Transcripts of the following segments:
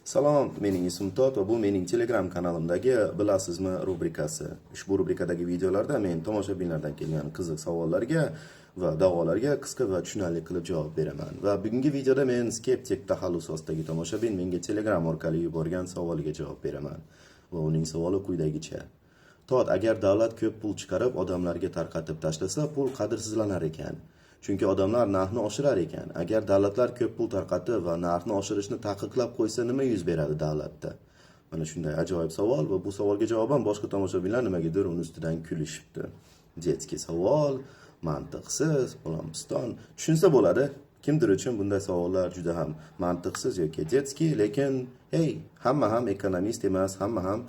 Salom, mening ismim Tot va bu mening Telegram kanalimdagi bilasizmi rubrikasi. Ushbu rubrikadagi videolarda men tomoshabinlardan kelgan qiziq savollarga va da'volarga qisqa va tushunarli qilib javob beraman. Va bugungi videoda men skeptik taxallus ostidagi tomoshabin menga Telegram orqali yuborgan savoliga javob beraman. Va uning savoli quyidagicha. Tot, agar davlat ko'p pul chiqarib odamlarga tarqatib tashlasa, pul qadrsizlanar ekan. Chunki odamlar narxni oshirar ekan. Agar davlatlar ko'p pul tarqatib va narxni oshirishni taqiqlab qo'ysa, nima yuz beradi davlatda? Mana shunday ajoyib savol va bu savolga javoban boshqa tomoshabinlar nimagadir uni ustidan kulishibdi. Jetski savol, mantiqsiz, Palampston. Tushunsa bo'ladi. Kimdir uchun bunday savollar juda ham mantiqsiz yoki jetski, lekin hey, hamma ham ekonomist emas, hamma ham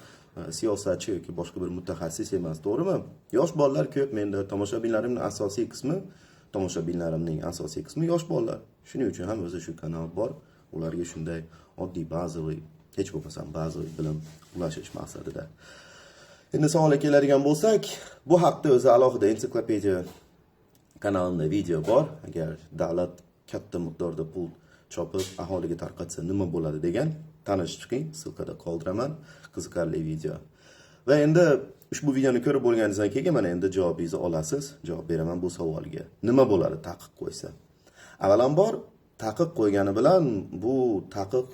siyosatchi yoki boshqa bir mutaxassis emas, to'g'rimi? Yosh bolalar ko'p, menda tomoshabinlarimning asosiy qismi yosh bolalar. Shuning uchun ham o'zi shu kanal bor. Ularga shunday oddiy bazaviy, hech bo'lmasam bazaviy bilim ulashish maqsadida. Endi savolga keladigan bo'lsak, bu haqda o'zi alohida ensiklopediya kanalimda video bor. Agar davlat katta miqdorda pul chopib aholiga tarqatsa nima bo'ladi degan tanishib chiqing, silkada qoldiraman. Qiziqarli video. Va endi ushbu videoni ko'rib bo'lganingizdan keyin mana endi javobingizni olasiz. Javob beraman bu savolga. Nima bo'ladi taqiq qo'ysa? Avvalambor, taqiq qo'ygani bilan bu taqiq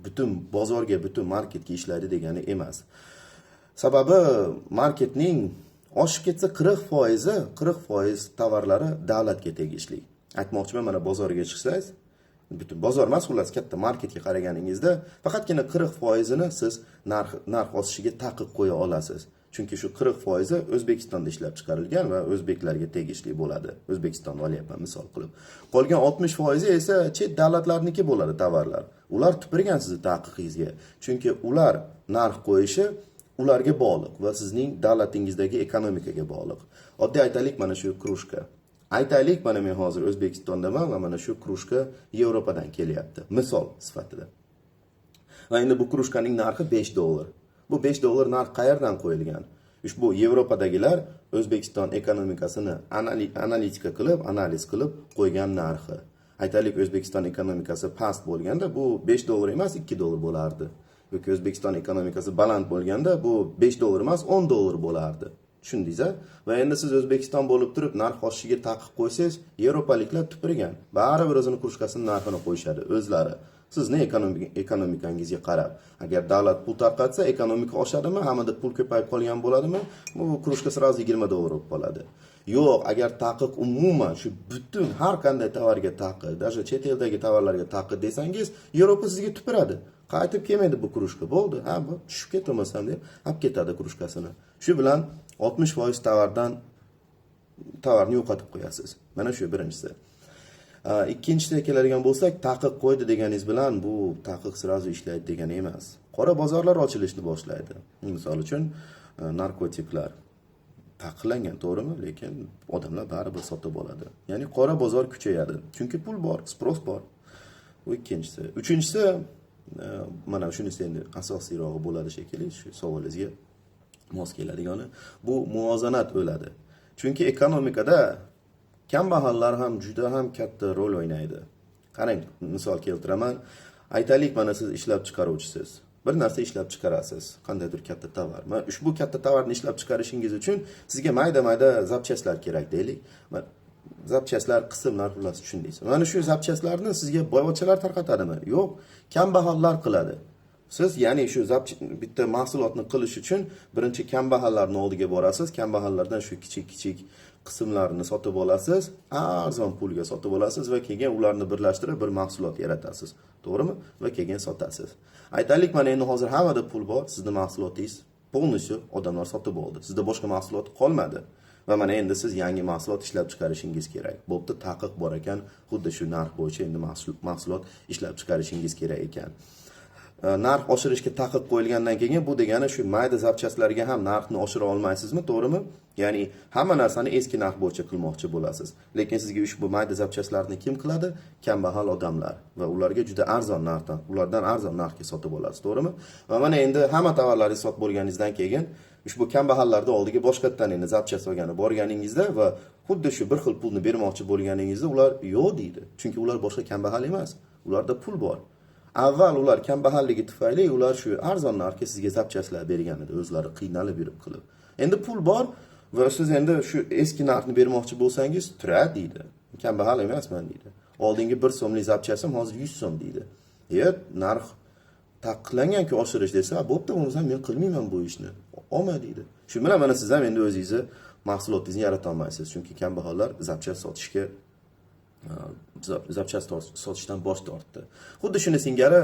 butun bozorga, butun marketga ishlaydi degani emas. Sababi marketning oshib ketsa 40% tovarlari davlatga tegishli. Aytmoqchiman, mana bozorga chiqsangiz, butun bozor emas, xullas katta marketga qaraganingizda faqatgina 40%ni siz narx osishiga taqiq qo'ya olasiz. Chunki shu 40%i O'zbekistonda ishlab chiqarilgan va o'zbeklarga tegishli bo'ladi. O'zbekistonni olyapman misol qilib. Qolgan 60% esa chet davlatlarniki bo'ladi tovarlar. Ular tupurgan sizni taqiqingizga. Chunki ular narx qo'yishi ularga bog'liq va sizning davlatingizdagi ekonomikaga bog'liq. Oddiy aytaylik, mana shu krushka. Aytaylik, mana men hozir O'zbekistondaman va mana shu krushka Yevropadan kelyapti. Misol sifatida. Va endi bu krushkaning narxi $5. Bu $5 narx qayerdan qo'yilgan? Ushbu Yevropadagilar O'zbekiston ekonomikasini analiz qilib qo'ygan narxi. Aytaylik, O'zbekiston ekonomikasi past bo'lganda bu $5 emas, $2 bo'lardi. Yoki O'zbekiston ekonomikasi baland bo'lganda bu $5 emas, $10 bo'lardi. Tushundingiz-a? Va endi siz O'zbekiston bo'lib turib narx oshishiga taqiq qo'ysangiz, Yevropaliklar tupurgan. Baribir o'zining krushkasining narxini qo'yishadi o'zlari. Sizni ekonomikangizga qarab. Agar davlat pul tarqatsa, ekonomika oshadimi? Hammada pul ko'payib qolgan bo'ladimi? Bu krushka sразу $20 bo'lib qoladi. Yo'q, agar taqiq umuman shu butun har qanday tovarga taqiq, даже chet eldagi tovarlarga taqiq desangiz, Yevropa sizga tupuradi. Qaytib kelmaydi bu krushka. Bo'ldi, ha, bu tushib ketmasam deb olib ketadi krushkasini. Shu bilan 60% tovarni yo'qotib qo'yasiz. Mana shu birinchisi. Ikkinchisiga keladigan bo'lsak, taqiq qo'ydi deganingiz bilan bu taqiq sразу ishlaydi degani emas. Qora bozorlar ochilishni boshlaydi. Misol uchun, narkotiklar taqiqlangan, to'g'rimi? Lekin odamlar baribir sotib oladi. Ya'ni qora bozor kuchayadi. Chunki pul bor, spros bor. Bu ikkinchisi. Uchinchisi, mana shunisi endi asosiyrog'i bo'ladi shekilli, shu savolingizga mos keladigani, bu muvozanat o'ladi. Chunki ekonomikada kambag'allar ham juda ham katta rol o'ynaydi. Qarang, misol keltiraman. Aytaylik, mana siz ishlab chiqaruvchisiz. Bir narsa ishlab chiqarasiz, qandaydir katta tovar. Mana ushbu katta tovarni ishlab chiqarishingiz uchun sizga mayda-mayda zapchastlar kerak deylik. Zapchastlar, qismlar, xullas tushundingiz. Mana shu zapchastlarni sizga boyvachchalar tarqatadimi? Yo'q, kambag'allar qiladi. Siz ya'ni shu bitta mahsulotni qilish uchun birinchi kambag'allarning oldiga borasiz, kambag'allardan shu kichik qismlarini sotib olasiz, arzon pulga sotib olasiz va keyin ularni birlashtirib bir mahsulot yaratasiz. To'g'rimi? Va keyin sotasiz. Aytaylik, mana endi hozir hammada pul bor, sizning mahsulotingiz polностью odamlar sotib oldi. Sizda boshqa mahsulot qolmadi. Va mana endi siz yangi mahsulot ishlab chiqarishingiz kerak. Bo'pti, taqiq bor ekan, xuddi shu narx bo'yicha endi mahsulot ishlab chiqarishingiz kerak ekan. Narx oshirishga taqiq qo'yilgandan keyin bu degani shu mayda zapchastlarga ham narxni oshira olmaysizmi, to'g'rimi? Ya'ni hamma narsani eski narx bo'yicha qilmoqchi bo'lasiz. Lekin sizga ushbu mayda zapchastlarni kim qiladi? Kambag'al odamlar va ularga juda ulardan arzon narxga sotib olasiz, to'g'rimi? Va mana endi hamma tovarlaringizni sotib bo'lganingizdan keyin ushbu kambag'allarning oldiga boshqatdan endi zapchast olgani borganingizda va xuddi shu bir xil pulni bermoqchi bo'lganingizda ular yo'q deydi. Chunki ular boshqa kambag'al emas. Ularda pul bor. Avval ular kambag'alligi tufayli ular shu arzon narxga sizga zapchastlar bergan edi, o'zlari qiynalib yurib qilib. Endi pul bor va siz endi shu eski narxni bermoqchi bo'lsangiz, "Tura" deydi. Kambag'al emasman deydi. Oldingi 1 so'mlik zapchastim hozir 100 so'm deydi. Narx taqiqlangan-ku oshirish desa, "Bo'pti, bo'lmasa men qilmayman bu ishni." Olma deydi. Shu bilan mana siz ham endi o'zingizni mahsulotingizni yarata olmaysiz, chunki kambag'allar zapchast sotishga zapchast sotishdan bosh tortdi. Xuddi shuni singari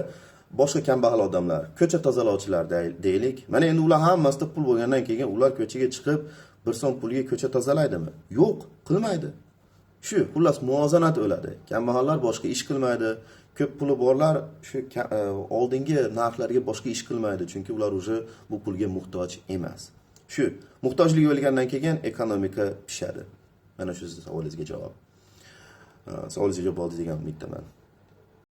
boshqa kambag'al odamlar, ko'cha tozalovchilar deylik. Mana endi ular hammasida pul bo'lgandan keyin ular ko'chaga chiqib 1 so'm pulga ko'cha tozalaydimi? Yo'q, qilmaydi. Shu, xullas muvozanat o'ladi. Kambag'allar boshqa ish qilmaydi. Ko'p puli borlar shu oldingi narxlarga boshqa ish qilmaydi, chunki ular уже bu pulga muhtoj emas. Shu, muhtojlik o'lgandan keyin ekonomika pishadi. Mana shu savolingizga javob. Savolingizga javob oldi degan umiddaman.